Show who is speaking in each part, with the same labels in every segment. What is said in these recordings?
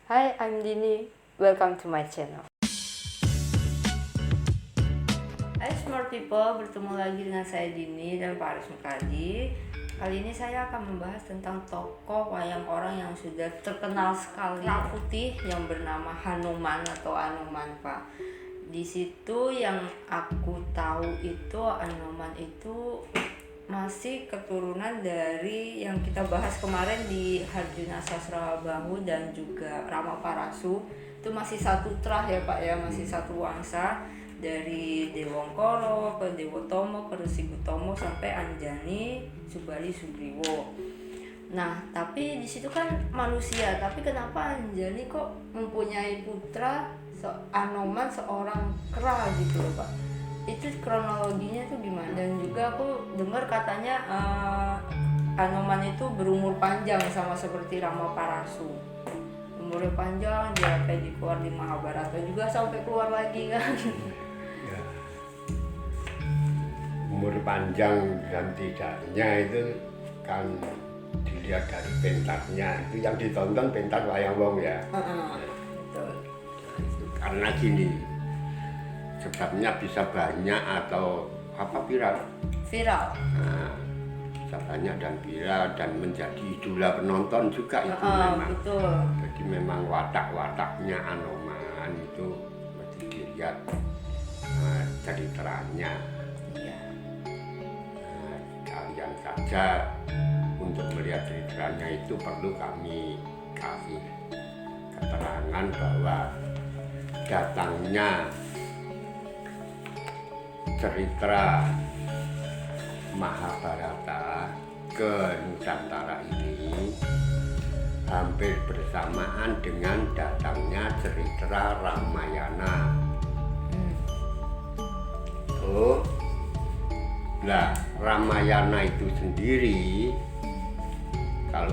Speaker 1: Hi, I'm Dini. Welcome to my channel. Hai smart people, bertemu lagi dengan saya Dini dan Pak Aris Mukadi. Kali ini saya akan membahas tentang tokoh wayang orang yang sudah terkenal sekali, putih, yang bernama Hanuman atau Anoman, Pak. Di situ yang aku tahu itu Anoman itu masih keturunan dari yang kita bahas kemarin di Harjuna Sasrabahu dan juga Rama Parasu. Itu masih satu trah ya Pak ya, masih satu wangsa, dari Dewongkoro ke Dewotomo ke Resi Gutomo sampai Anjani Subali Sugriwo. Nah, tapi di situ kan manusia, tapi kenapa Anjani kok mempunyai putra Anoman seorang kera gitu loh Pak? Itu kronologinya tuh gimana? Dan juga aku dengar katanya Anoman itu berumur panjang sama seperti Rama Parasu. Umurnya panjang, dia kayak keluar di Mahabharata juga sampai keluar lagi kan.
Speaker 2: Ya. Umur panjang dan tidaknya itu kan dilihat dari pentasnya, itu yang ditonton pentas wayang wong ya.
Speaker 1: Betul.
Speaker 2: Nah, itu karena gini, sebabnya bisa banyak atau viral. Nah, bisa banyak dan viral dan menjadi idola penonton juga itu memang.
Speaker 1: Betul.
Speaker 2: Jadi memang watak-wataknya Anoman itu mesti dilihat ceritanya.
Speaker 1: Iya.
Speaker 2: Kalian saja untuk melihat ceritanya itu perlu kami kasih keterangan bahwa datangnya cerita Mahabharata ke Nusantara ini hampir bersamaan dengan datangnya cerita Ramayana. Nah, Ramayana itu sendiri, kalau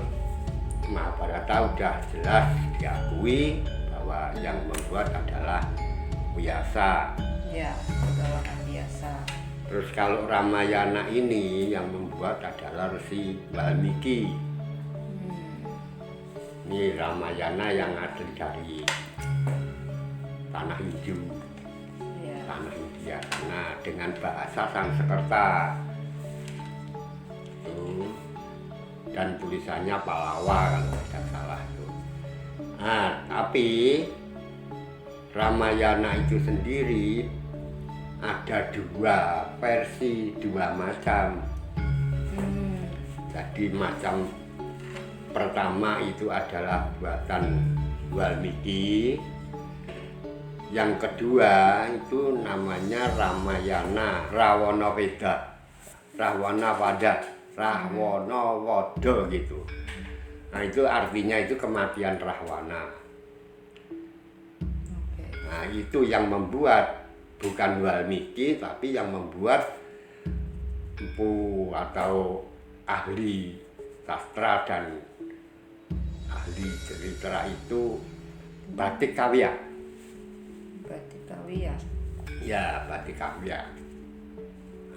Speaker 2: Mahabharata udah jelas diakui bahwa yang membuat adalah Vyasa.
Speaker 1: Ya, adalah biasa.
Speaker 2: Terus kalau Ramayana ini yang membuat adalah Resi Walmiki. Ini Ramayana yang asli dari tanah Hindu, tanah India. Nah, dengan bahasa Sanskerta itu, dan tulisannya Palawa kalau tidak salah itu. Nah, tapi Ramayana itu sendiri ada dua versi, dua macam. Jadi macam pertama itu adalah buatan Walmiki. Yang kedua itu namanya Ramayana Rawanaweda, Rahwanawada gitu. Nah, itu artinya itu kematian Rahwana. Nah, itu yang membuat bukan Walmiki, tapi yang membuat empu atau ahli sastra dan ahli cerita itu Batik Kawya. Ya, Batik Kawya.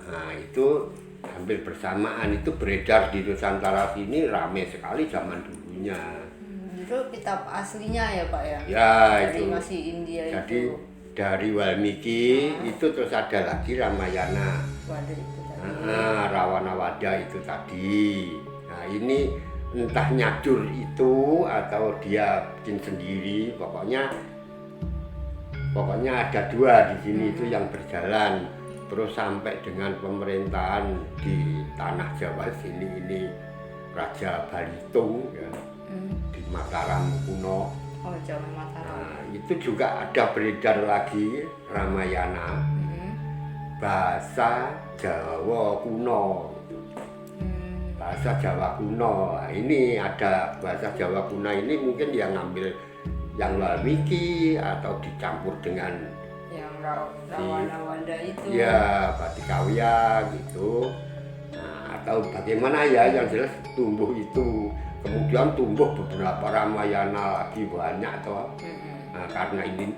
Speaker 2: Nah, itu hampir bersamaan, itu beredar di Nusantara sini ramai sekali zaman dulunya.
Speaker 1: Itu kitab aslinya ya Pak ya?
Speaker 2: Ya,
Speaker 1: dari
Speaker 2: itu
Speaker 1: masih India.
Speaker 2: Jadi
Speaker 1: itu.
Speaker 2: dari Walmiki itu terus ada lagi Ramayana.
Speaker 1: Wadah itu tadi.
Speaker 2: Rawanawada itu tadi. Nah, ini entah nyadur itu atau dia bikin sendiri, pokoknya ada dua di sini itu yang berjalan terus sampai dengan pemerintahan di tanah Jawa sini ini Raja Balitung ya, di Mataram kuno.
Speaker 1: Zaman Mataram.
Speaker 2: Nah, itu juga ada beredar lagi Ramayana bahasa Jawa kuno. Bahasa Jawa kuno. Nah, ini ada bahasa Jawa kuno ini mungkin yang ngambil yang Walmiki atau dicampur dengan
Speaker 1: yang Rawanawada itu.
Speaker 2: Ya, Batik Kawya gitu. Nah, atau bagaimana ya, yang jelas tumbuh itu. Kemudian tumbuh beberapa Ramayana lagi banyak toh. Nah, karena ini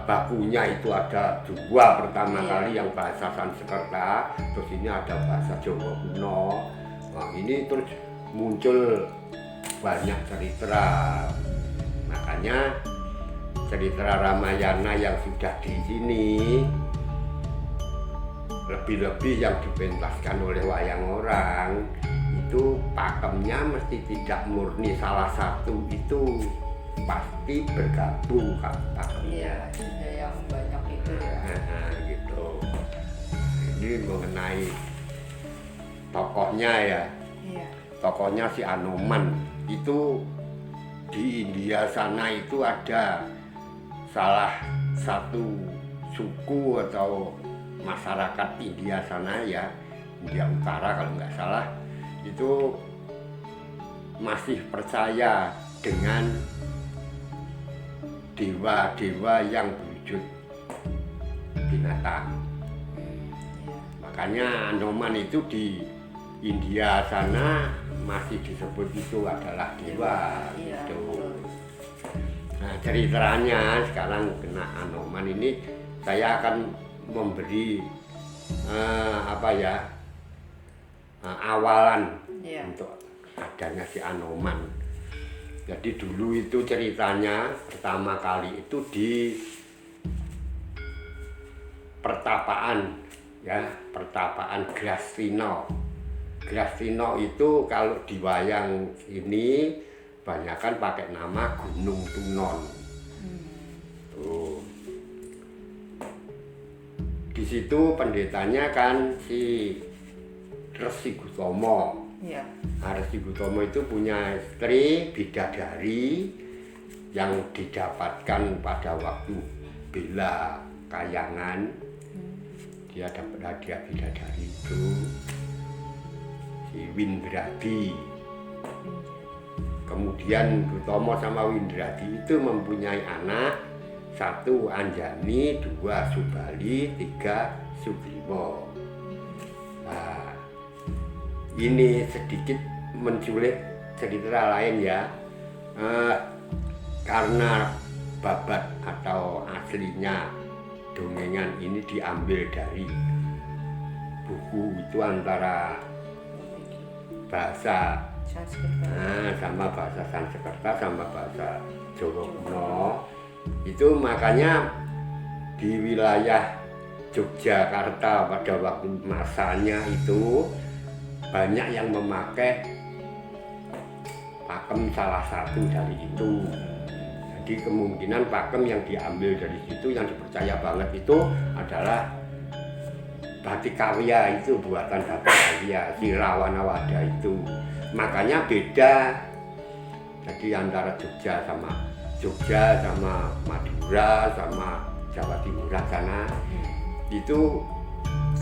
Speaker 2: bakunya itu ada dua, pertama kali yang bahasa Sanskerta, terus ini ada bahasa Jawa kuno. Nah, ini terus muncul banyak cerita makanya cerita Ramayana yang sudah di sini lebih-lebih yang dipentaskan oleh wayang orang itu pakemnya mesti tidak murni salah satu, itu pasti bergabung pakemnya.
Speaker 1: Iya, ada yang banyak itu ya.
Speaker 2: Gitu. Ini mengenai tokohnya ya.
Speaker 1: Iya.
Speaker 2: Tokohnya si Anoman itu di India sana itu ada salah satu suku atau masyarakat India sana ya, India Utara kalau nggak salah, itu masih percaya dengan dewa-dewa yang berwujud binatang. Makanya Anoman itu di India sana masih disebut itu adalah dewa.
Speaker 1: Iya,
Speaker 2: Gitu.
Speaker 1: betul.
Speaker 2: Nah, ceritanya sekarang kena Anoman ini saya akan memberi awalan
Speaker 1: Iya.
Speaker 2: untuk adanya si Anoman. Jadi dulu itu ceritanya pertama kali itu di pertapaan ya, pertapaan Grastina. Grastina itu kalau di wayang ini banyakan pakai nama Gunung Tunon. Tuh. Di situ pendetanya kan si Resi Gutama.
Speaker 1: Iya.
Speaker 2: Nah, Resi Gutama itu punya istri bidadari yang didapatkan pada waktu bela kayangan. Dia dapat hadiah bidadari itu si Windradi. Kemudian Gutama sama Windradi itu mempunyai anak, 1 Anjani, 2 Subali, 3 Sugriwa. Nah, ini sedikit menculik cerita lain ya, karena babat atau aslinya dongengan ini diambil dari buku itu antara bahasa sama bahasa Sanskerta sama bahasa Jawa kuno. Itu makanya di wilayah Yogyakarta pada waktu masanya itu banyak yang memakai pakem salah satu dari itu. Jadi kemungkinan pakem yang diambil dari situ yang dipercaya banget itu adalah batik kawya, itu buatan batik kawya si Rawanawada itu. Makanya beda. Jadi antara Jogja sama Madura sama Jawa Timur sana itu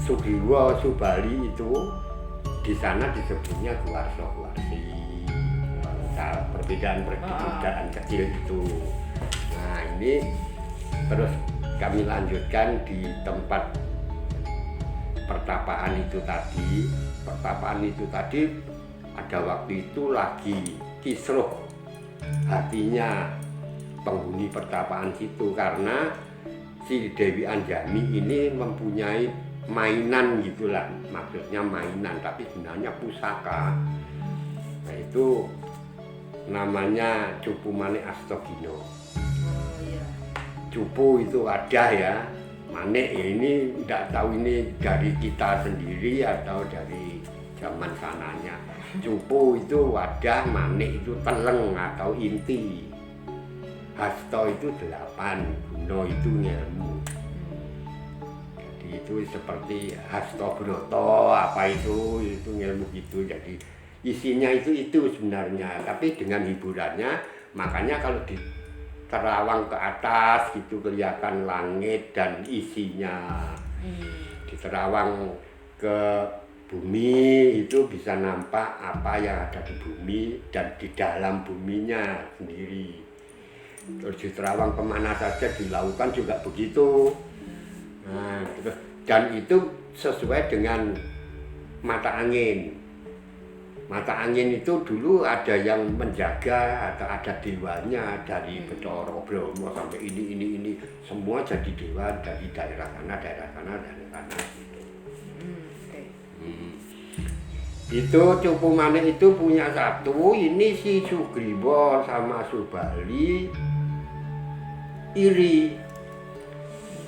Speaker 2: Sugriwa Subali itu di sana disebutnya Guwarsa-Guwarsi. Perbedaan kecil itu. Nah, ini terus kami lanjutkan di tempat pertapaan itu tadi. Pertapaan itu tadi ada waktu itu lagi kisruh hatinya penghuni pertapaan situ karena si Dewi Anjani ini mempunyai mainan gitulah, maksudnya mainan tapi sebenarnya pusaka. Nah, itu namanya Cupu Manik Astagina. Cupu itu ada ya, Manik ya ini tidak tahu ini dari kita sendiri atau dari zaman sananya. Cupu itu wadah, Manik itu teleng atau inti, Hasto itu 8, Guno itu ngilmu. Jadi itu seperti Hasto Broto apa itu ngilmu gitu. Jadi isinya itu sebenarnya, tapi dengan hiburannya. Makanya kalau di terawang ke atas gitu kelihatan langit dan isinya. Di terawang ke bumi itu bisa nampak apa yang ada di bumi dan di dalam buminya sendiri. Terus di terawang kemana saja di lautan juga begitu. Nah, dan itu sesuai dengan mata angin. Mata angin itu dulu ada yang menjaga atau ada dewanya dari Bathara Brahma sampai ini semua jadi dewa dari daerah sana gitu. Itu Cupu Manik itu punya 1, ini si Sugriwa sama Subali iri,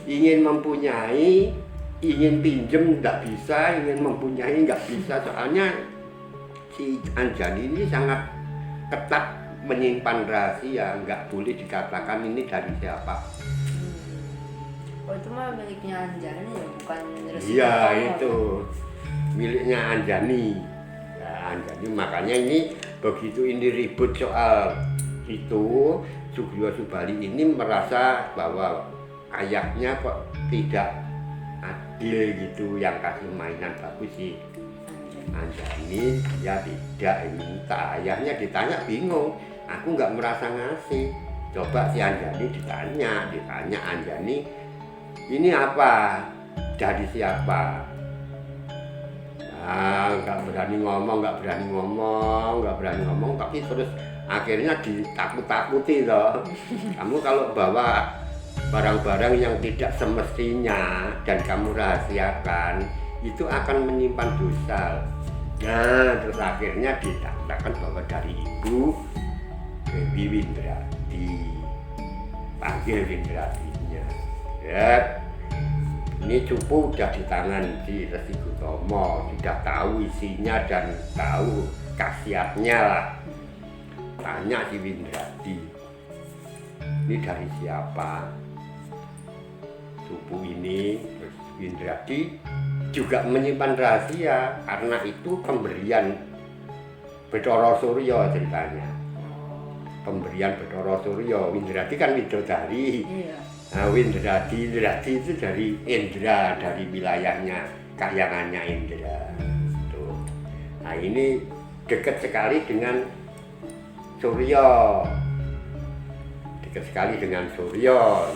Speaker 2: ingin mempunyai, ingin pinjem nggak bisa, ingin mempunyai nggak bisa. Soalnya si Anjani ini sangat ketat menyimpan rahasia, nggak boleh dikatakan ini dari siapa.
Speaker 1: Oh itu mah miliknya Anjani ya, bukan Resi
Speaker 2: Iya
Speaker 1: Kertomo.
Speaker 2: itu miliknya Anjani. Nah, Anjani makanya ini begitu ini ribut soal itu, Sugriwa Subali ini merasa bahwa ayahnya kok tidak adil gitu, yang kasih mainan bagus sih Anjani, dia tidak minta. Ayahnya ditanya bingung, aku nggak merasa ngasih. Coba si Anjani ditanya Anjani, ini apa? Dari siapa? Nggak berani ngomong, tapi terus akhirnya ditakut-takuti loh. Kamu kalau bawa barang-barang yang tidak semestinya dan kamu rahasiakan, itu akan menyimpan dosa. Nah, terus akhirnya dikatakan bahwa dari ibu Dewi Windradi, panggil Windradinya. Ya, ini cupu udah di tangan si Resi Gotomo, sudah tahu isinya dan tahu khasiatnya lah. Tanya si Windradi, ini dari siapa? Cupu ini, terus Windradi juga menyimpan rahasia karena itu pemberian Bathara Surya ceritanya. Pemberian Bathara Surya, Windradi kan widodari.
Speaker 1: Iya.
Speaker 2: Nah, Windradi itu dari Indra, dari wilayahnya, kahyangannya Indra. Tuh. Nah ini dekat sekali dengan Surya,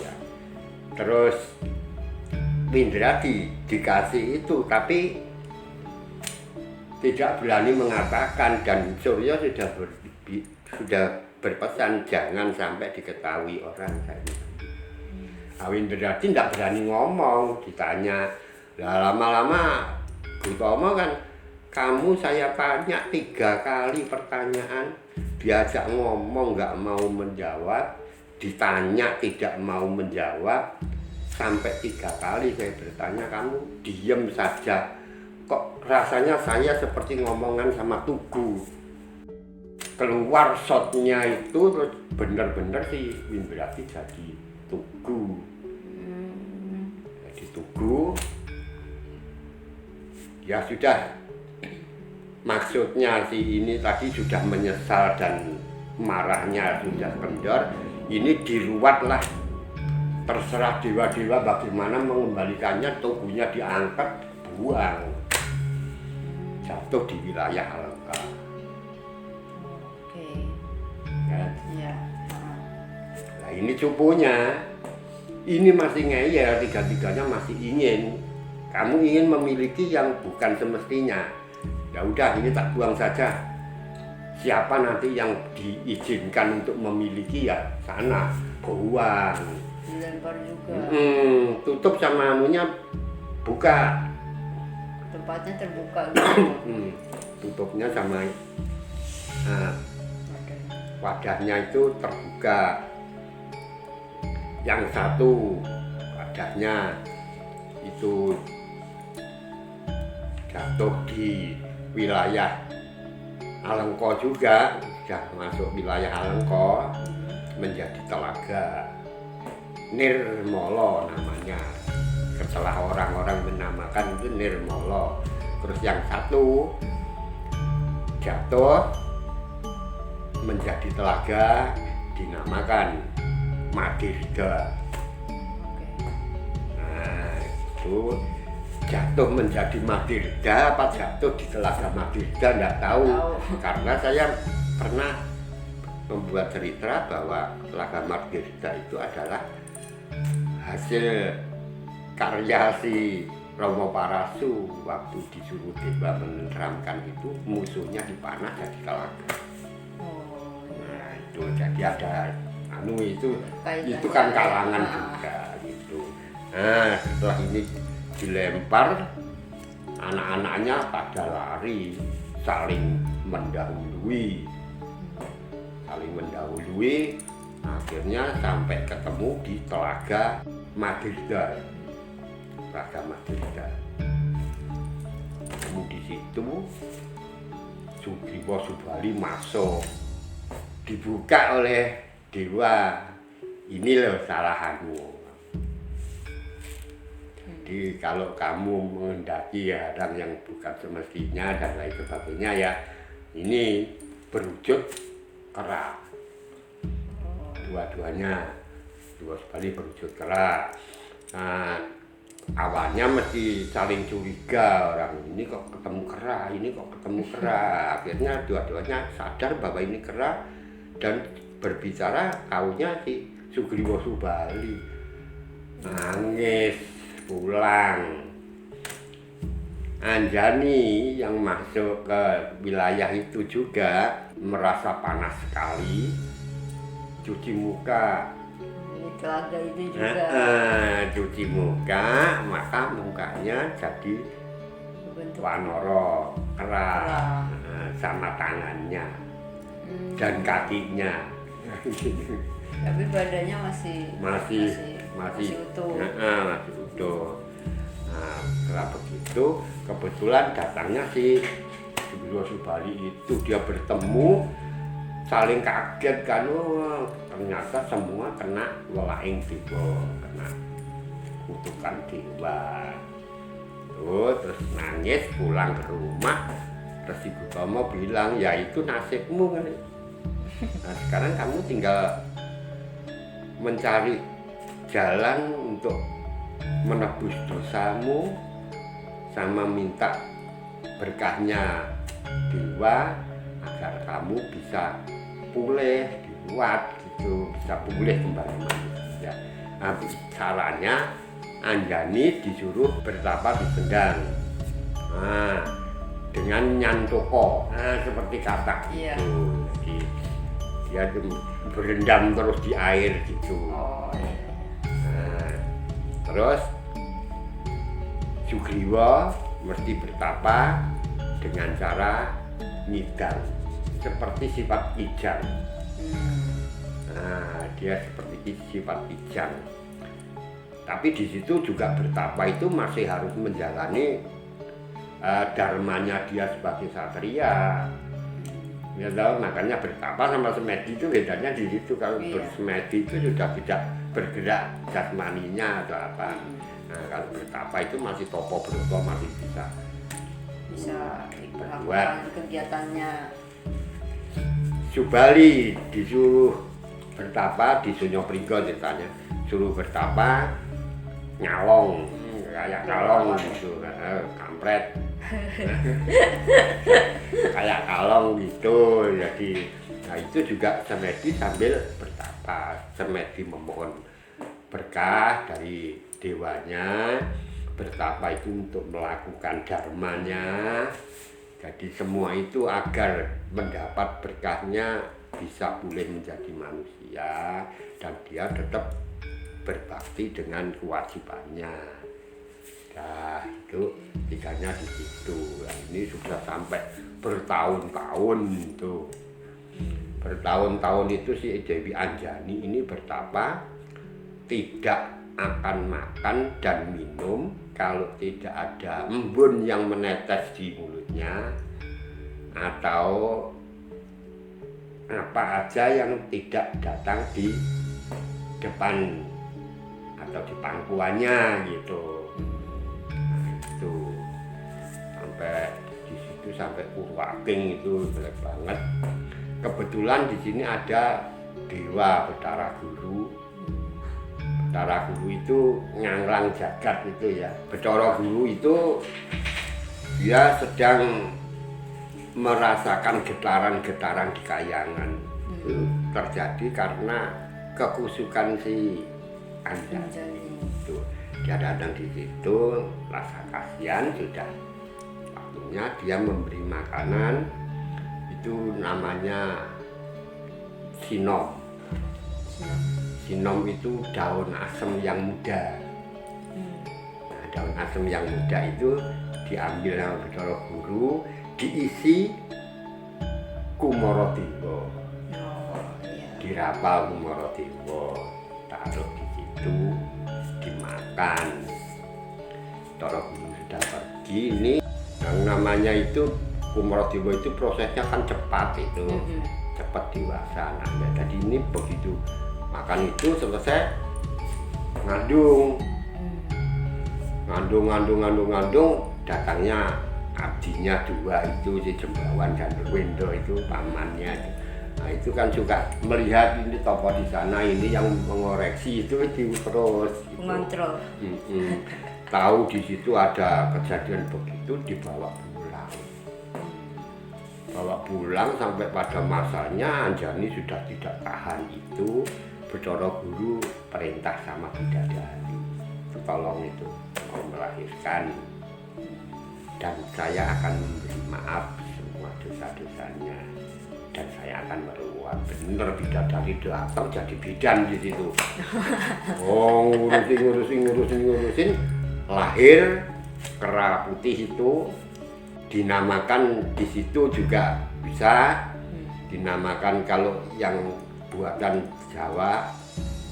Speaker 2: ya. Terus Windradi dikasih itu, tapi tidak berani mengatakan, dan Surya sudah berpesan jangan sampai diketahui orang. Windradi tidak berani ngomong, ditanya. Nah, lama-lama Gotomo kan, kamu saya tanya 3 kali pertanyaan, diajak ngomong nggak mau menjawab, ditanya tidak mau menjawab, sampai 3 kali saya bertanya kamu diem saja. Kok rasanya saya seperti ngomongan sama Tugu. Keluar shotnya itu terus bener-bener si Windradi jadi Tugu. Tugu, ya sudah, maksudnya si ini tadi sudah menyesal dan marahnya sudah kendor, ini diruatlah, terserah dewa-dewa bagaimana mengembalikannya. Tubuhnya diangkat, buang, jatuh di wilayah Alengka.
Speaker 1: Oke.
Speaker 2: Ya.
Speaker 1: Iya.
Speaker 2: Nah ini cupunya. Ini masih ngeyel, 3-tiganya masih ingin. Kamu ingin memiliki yang bukan semestinya. Ya udah, ini tak buang saja. Siapa nanti yang diizinkan untuk memiliki ya sana buang.
Speaker 1: Dilempar juga.
Speaker 2: Tutup sama anunya, buka.
Speaker 1: Tempatnya terbuka gitu.
Speaker 2: Tutupnya sama wadahnya itu terbuka. Yang satu wadahnya itu jatuh di wilayah Alengka juga, sudah masuk wilayah Alengka, menjadi telaga Nirmala namanya. Setelah orang-orang menamakan itu Nirmala. Terus yang satu jatuh menjadi telaga, dinamakan Madirda. Nah itu jatuh menjadi Madirda apa jatuh di telaga Madirda nggak tahu. Karena saya pernah membuat cerita bahwa telaga Madirda itu adalah hasil karya si Romo Parasu. Waktu disuruh dewa menenteramkan itu, musuhnya dipanah jadi telaga. Nah itu jadi ada itu kan kalangan juga gitu. Nah setelah ini dilempar, anak-anaknya pada lari, saling mendahului, Akhirnya sampai ketemu di Telaga Madirda. Telaga Madirda. Ketemu di situ, Sugriwa Subali masuk. Dibuka oleh dewa. Ini loh salahanmu. Jadi kalau kamu menghendaki hal yang bukan semestinya dan lain sebagainya ya, ini berwujud kera. Dua-duanya, dua sekali berwujud kera. Nah, awalnya mesti saling curiga, orang ini kok ketemu kera, ini kok ketemu kera. Akhirnya dua-duanya sadar bahwa ini kera dan berbicara kaunya si Sugriwa Subali. Nangis pulang. Anjani yang masuk ke wilayah itu juga merasa panas sekali, cuci muka.
Speaker 1: Di telaga itu juga
Speaker 2: Cuci muka, maka mukanya jadi
Speaker 1: bentuk
Speaker 2: wanoro, kera.
Speaker 1: kera.
Speaker 2: Sama tangannya dan kakinya.
Speaker 1: Tapi badannya masih utuh.
Speaker 2: Masih utuh. Nah, setelah begitu kebetulan datangnya si Sugriwa Subali itu, dia bertemu, saling kaget kan, ternyata semua kena welaing dewa, kena kutukan dewa. Terus nangis pulang ke rumah. Terus si Gotama bilang, ya itu nasibmu kan. Nah, sekarang kamu tinggal mencari jalan untuk menebus dosamu sama minta berkahnya dewa agar kamu bisa pulih, dibuat gitu, bisa pulih kembali manusia. Nah, caranya Anjani disuruh bertapa di Sendang. Nah, dengan nyantoko, seperti katak
Speaker 1: Iya.
Speaker 2: gitu. Jadi dia berendam terus di air gitu.
Speaker 1: Oh iya.
Speaker 2: Nah, terus Sugriwa mesti bertapa dengan cara ngidang, seperti sifat kijang. Nah, dia seperti sifat kijang. Tapi di situ juga bertapa itu masih harus menjalani dharmanya dia sebagai satria. Ya tahu, makanya bertapa sama semedi itu bedanya di situ. Kalau bersemedi itu sudah tidak bergerak jasmaninya atau apa. Nah, kalau bertapa itu masih topo broto, masih bisa
Speaker 1: melakukan kegiatannya.
Speaker 2: Subali disuruh bertapa di Sunyapringga ceritanya, suruh bertapa nyalong, kayak kalong gitu, kampret. Kayak kalong gitu. Jadi nah itu juga semedi sambil bertapa, semedi memohon berkah dari dewanya, bertapa itu untuk melakukan dharmanya. Jadi semua itu agar mendapat berkahnya, bisa pulih menjadi manusia dan dia tetap berbakti dengan kewajibannya. Nah, itu tiganya di situ. Nah, ini sudah sampai bertahun-tahun itu. Bertahun-tahun itu si Dewi Anjani ini bertapa tidak akan makan dan minum kalau tidak ada embun yang menetes di mulutnya atau apa aja yang tidak datang di depan atau di pangkuannya gitu. Sampai di situ sampai Purwaking itu jelek banget. Kebetulan di sini ada dewa Bathara Guru. Bathara Guru itu nganglang jagat itu ya. Bathara Guru itu dia sedang merasakan getaran-getaran di kayangan. Itu terjadi karena kekusukan si Anjani itu. Dia datang di situ, rasa kasihan sudah waktunya dia memberi makanan, itu namanya sinom. Sinom itu daun asem yang muda. Nah, daun asem yang muda itu diambil sama Bathara Guru, diisi Kumaradewa. dirapal Kumaradewa, taruh di situ, dimakan. Toro Guru sudah pergi, ini yang namanya itu Kumaradewa itu prosesnya kan cepat itu, cepat dewasa anaknya. Jadi ini begitu makan itu selesai ngandung, datangnya abdinya dua itu si Jembawan dan Wendo itu pamannya. Nah itu kan juga melihat ini tokoh di sana ini yang mengoreksi itu terus
Speaker 1: mengontrol.
Speaker 2: Tahu di situ ada kejadian begitu dibawa pulang sampai pada masanya Anjani sudah tidak tahan itu. Betara Guru perintah sama bidadari tolong itu mau melahirkan dan saya akan memberi maaf semua dosa-dosanya dan saya akan meruat. Bener bidadari datang jadi bidan di situ. Oh ngurusin lahir kera putih itu dinamakan di situ juga bisa dinamakan kalau yang buatan Jawa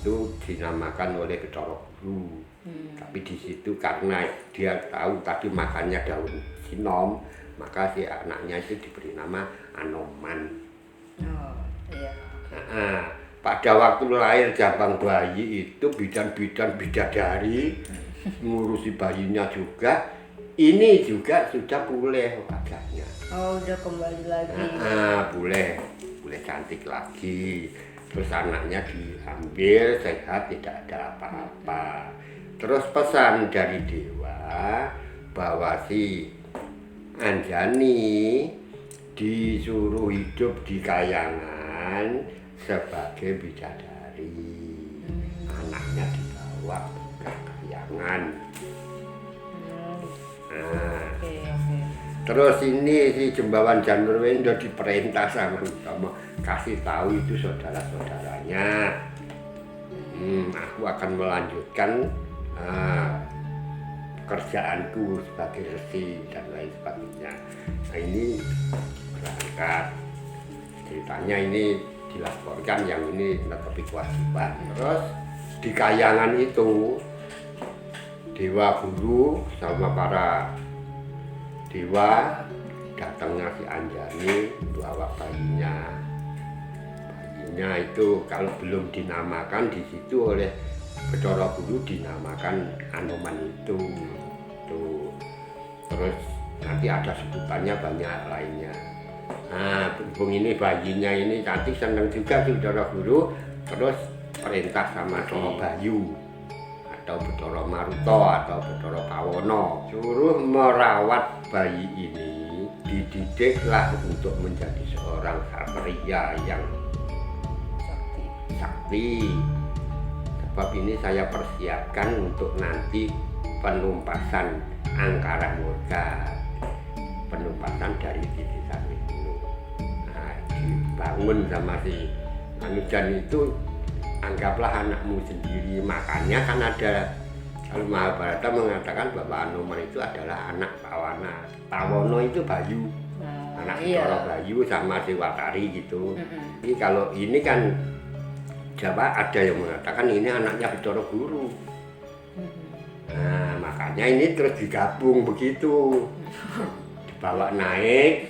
Speaker 2: itu dinamakan oleh Betara Guru. Tapi di situ karena dia tahu tadi makannya daun sinom, maka si anaknya itu diberi nama Anoman.
Speaker 1: Oh, iya.
Speaker 2: Pada waktu lahir jabang bayi itu bidan-bidan bidadari ngurusi bayinya juga. Ini juga sudah pulih wajahnya.
Speaker 1: Oh, udah kembali lagi.
Speaker 2: Boleh cantik lagi. Terus anaknya diambil sehat, tidak ada apa-apa. Terus pesan dari dewa bahwa si Anjani disuruh hidup di kayangan sebagai bidadari. Anaknya dibawa ke kayangan. Terus ini si Jembawan Janur Wendo diperintah sama Utama kasih tahu itu saudara-saudaranya. Aku akan melanjutkan pekerjaanku sebagai resi dan lain sebagainya. Nah ini berangkat. Ceritanya ini dilaporkan yang ini menepi kewajiban. Terus di kayangan itu Dewa Guru sama para dewa datangnya si Anjani bawa bayinya itu kalau belum dinamakan di situ oleh Betara Guru dinamakan Anoman itu tuh. Terus nanti ada sebutannya banyak lainnya. Nah berhubung ini bayinya ini nanti senang juga si Betara Guru, terus perintah sama Soro Bayu atau Betara Maruta atau Betara Pawono suruh merawat bayi ini, dididiklah untuk menjadi seorang satria yang sakti. Sebab ini saya persiapkan untuk nanti penumpasan Angkara Murka, penumpasan dari Titi Wisnu. Nah, dibangun sama si Anujan itu, anggaplah anakmu sendiri. Makanya kan ada kalau Mahabharata mengatakan bahwa Anoman itu adalah anak Pawana. Pawono itu Bayu, anak Betara Bayu sama Dewatari gitu. Jadi kalau ini kan Jawa ada yang mengatakan ini anaknya Betara Guru. Nah makanya ini terus digabung begitu, dibawa naik.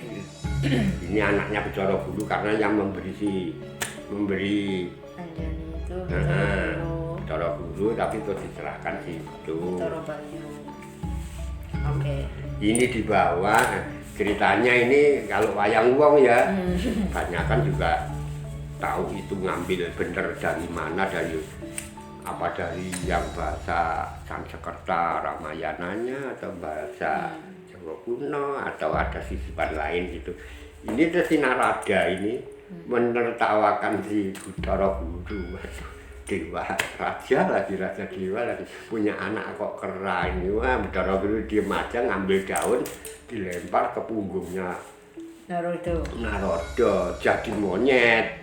Speaker 2: Ini anaknya Betara Guru karena yang memberi
Speaker 1: Anjani itu
Speaker 2: Betara Guru, tapi terus diserahkan situ.
Speaker 1: Betara Bayu. Oke.
Speaker 2: Ini dibawa, ceritanya ini kalau wayang wong ya, banyak kan juga tahu itu ngambil bener dari mana, dari yang bahasa Sanskerta Ramayananya atau bahasa Jawa kuno atau ada sisipan lain gitu. Ini terus si Narada ini menertawakan si Betara Guru. Dewa raja lagi, raja dewa lagi punya anak kok kera ini. Wah Betara Guru diem aja ngambil daun dilempar ke punggungnya Narada jadi monyet.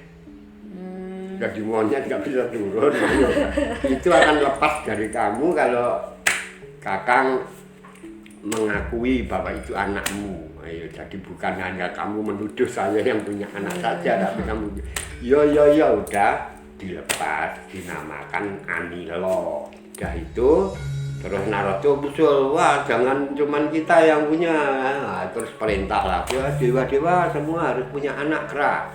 Speaker 2: Jadi monyet nggak bisa turun. Itu akan lepas dari kamu kalau Kakang mengakui bahwa itu anakmu. Ayo, jadi bukan hanya kamu menuduh saya yang punya anak saja, tapi kamu Ya udah dilepas, dinamakan Anilo. Udah itu terus Narada muncul, wah jangan cuman kita yang punya. Nah, terus perintah lagi, dewa-dewa semua harus punya anak kera.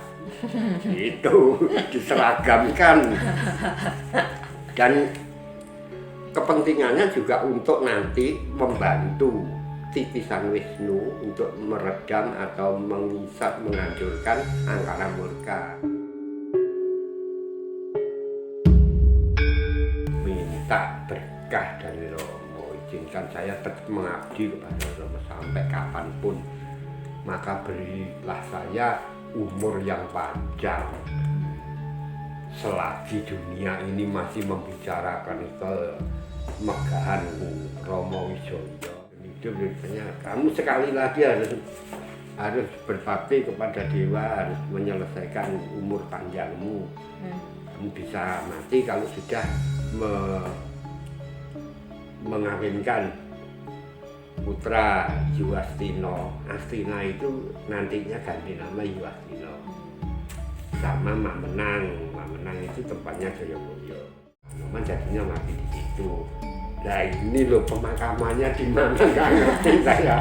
Speaker 2: Itu diseragamkan. Dan kepentingannya juga untuk nanti membantu titisan Wisnu untuk meredam atau mengisap, menghancurkan angkara murka. Minta berkah dari Romo, izinkan saya tetap mengabdi kepada Romo sampai kapanpun, maka berilah saya umur yang panjang selagi dunia ini masih membicarakan kemegahanmu Romo Wiswoyo. Itu biasanya kamu sekali lagi harus berbakti kepada dewa, harus menyelesaikan umur panjangmu. Kamu bisa mati kalau sudah mengawinkan putra Yuwastino. Astina itu nantinya ganti nama Yuwastino. Sama Mak Menang. Mak Menang itu tempatnya Jayabaya. Memang jadinya mati di situ. Nah ini loh pemakamannya di mana nggak ngerti saya.